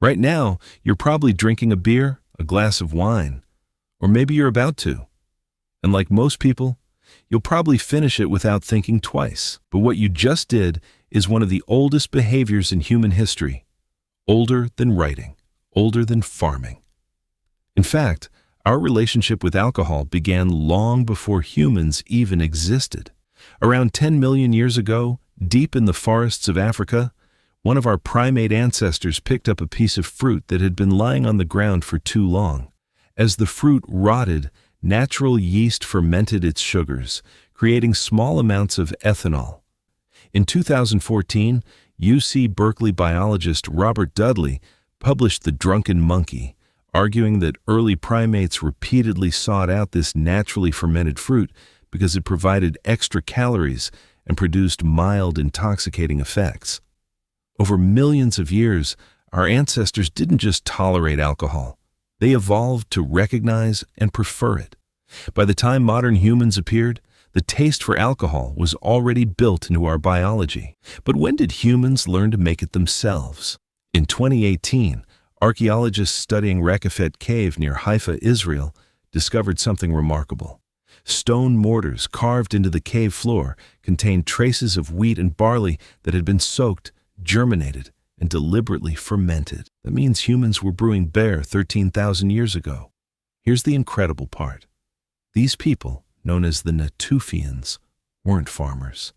Right now, you're probably drinking a beer, a glass of wine, or maybe you're about to. And like most people, you'll probably finish it without thinking twice. But what you just did is one of the oldest behaviors in human history, older than writing, older than farming. In fact, our relationship with alcohol began long before humans even existed. Around 10 million years ago, deep in the forests of Africa, one of our primate ancestors picked up a piece of fruit that had been lying on the ground for too long. As the fruit rotted, natural yeast fermented its sugars, creating small amounts of ethanol. In 2014, UC Berkeley biologist Robert Dudley published The Drunken Monkey, arguing that early primates repeatedly sought out this naturally fermented fruit because it provided extra calories and produced mild intoxicating effects. Over millions of years, our ancestors didn't just tolerate alcohol. They evolved to recognize and prefer it. By the time modern humans appeared, the taste for alcohol was already built into our biology. But when did humans learn to make it themselves? In 2018, archaeologists studying Raqefet Cave near Haifa, Israel, discovered something remarkable. Stone mortars carved into the cave floor contained traces of wheat and barley that had been soaked, germinated, and deliberately fermented. That means humans were brewing beer 13,000 years ago. Here's the incredible part. These people, known as the Natufians, weren't farmers.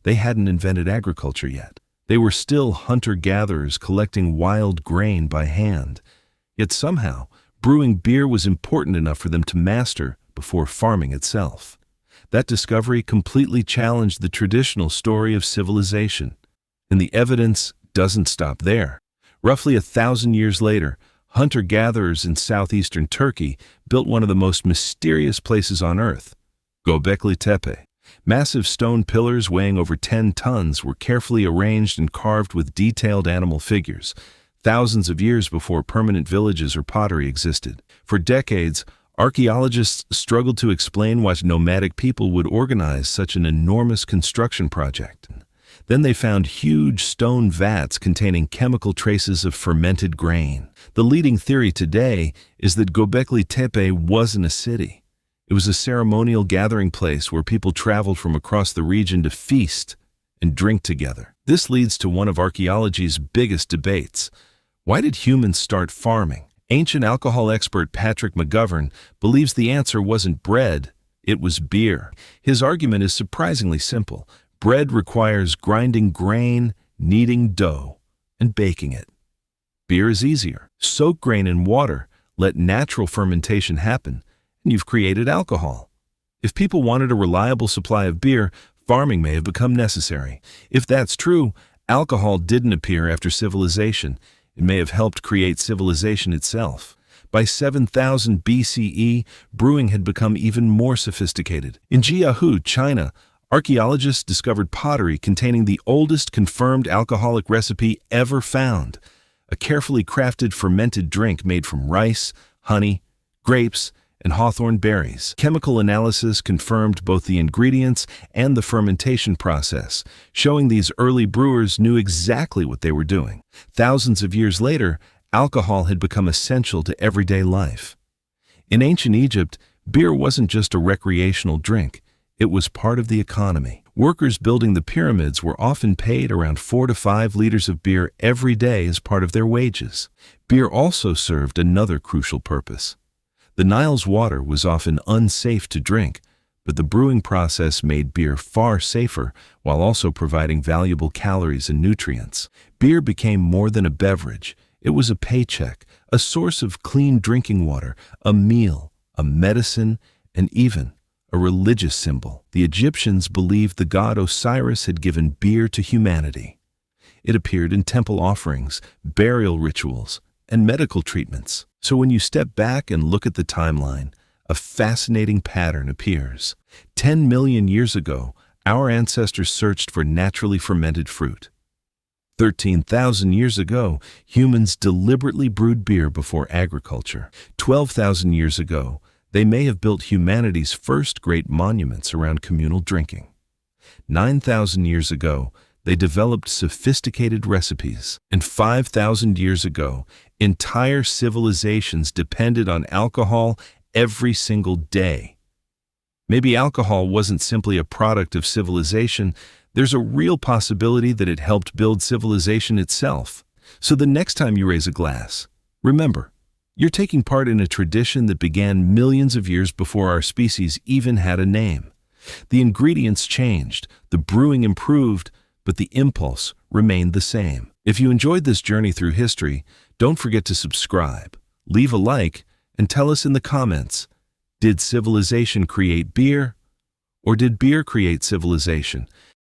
They hadn't invented agriculture yet. They were still hunter-gatherers collecting wild grain by hand. Yet somehow, brewing beer was important enough for them to master before farming itself. That discovery completely challenged the traditional story of civilization. And the evidence doesn't stop there. Roughly 1,000 years later, hunter-gatherers in southeastern Turkey built one of the most mysterious places on Earth, Göbekli Tepe. Massive stone pillars weighing over 10 tons were carefully arranged and carved with detailed animal figures, thousands of years before permanent villages or pottery existed. For decades, archaeologists struggled to explain why nomadic people would organize such an enormous construction project. Then they found huge stone vats containing chemical traces of fermented grain. The leading theory today is that Göbekli Tepe wasn't a city. It was a ceremonial gathering place where people traveled from across the region to feast and drink together. This leads to one of archaeology's biggest debates. Why did humans start farming? Ancient alcohol expert Patrick McGovern believes the answer wasn't bread, it was beer. His argument is surprisingly simple. Bread requires grinding grain, kneading dough, and baking it. Beer is easier. Soak grain in water, let natural fermentation happen, and you've created alcohol. If people wanted a reliable supply of beer, farming may have become necessary. If that's true, alcohol didn't appear after civilization. It may have helped create civilization itself. By 7000 BCE, brewing had become even more sophisticated. In Jiahu, China, archaeologists discovered pottery containing the oldest confirmed alcoholic recipe ever found, a carefully crafted fermented drink made from rice, honey, grapes, and hawthorn berries. Chemical analysis confirmed both the ingredients and the fermentation process, showing these early brewers knew exactly what they were doing. Thousands of years later, alcohol had become essential to everyday life. In ancient Egypt, beer wasn't just a recreational drink. It was part of the economy. Workers building the pyramids were often paid around 4 to 5 liters of beer every day as part of their wages. Beer also served another crucial purpose. The Nile's water was often unsafe to drink, but the brewing process made beer far safer while also providing valuable calories and nutrients. Beer became more than a beverage. It was a paycheck, a source of clean drinking water, a meal, a medicine, and even a religious symbol. The Egyptians believed the god Osiris had given beer to humanity. It appeared in temple offerings, burial rituals, and medical treatments. So when you step back and look at the timeline, a fascinating pattern appears. 10 million years ago, our ancestors searched for naturally fermented fruit. 13,000 years ago, humans deliberately brewed beer before agriculture. 12,000 years ago, they may have built humanity's first great monuments around communal drinking. 9,000 years ago, they developed sophisticated recipes. And 5,000 years ago, entire civilizations depended on alcohol every single day. Maybe alcohol wasn't simply a product of civilization. There's a real possibility that it helped build civilization itself. So the next time you raise a glass, remember, you're taking part in a tradition that began millions of years before our species even had a name. The ingredients changed, the brewing improved, but the impulse remained the same. If you enjoyed this journey through history, don't forget to subscribe, leave a like, and tell us in the comments, did civilization create beer, or did beer create civilization?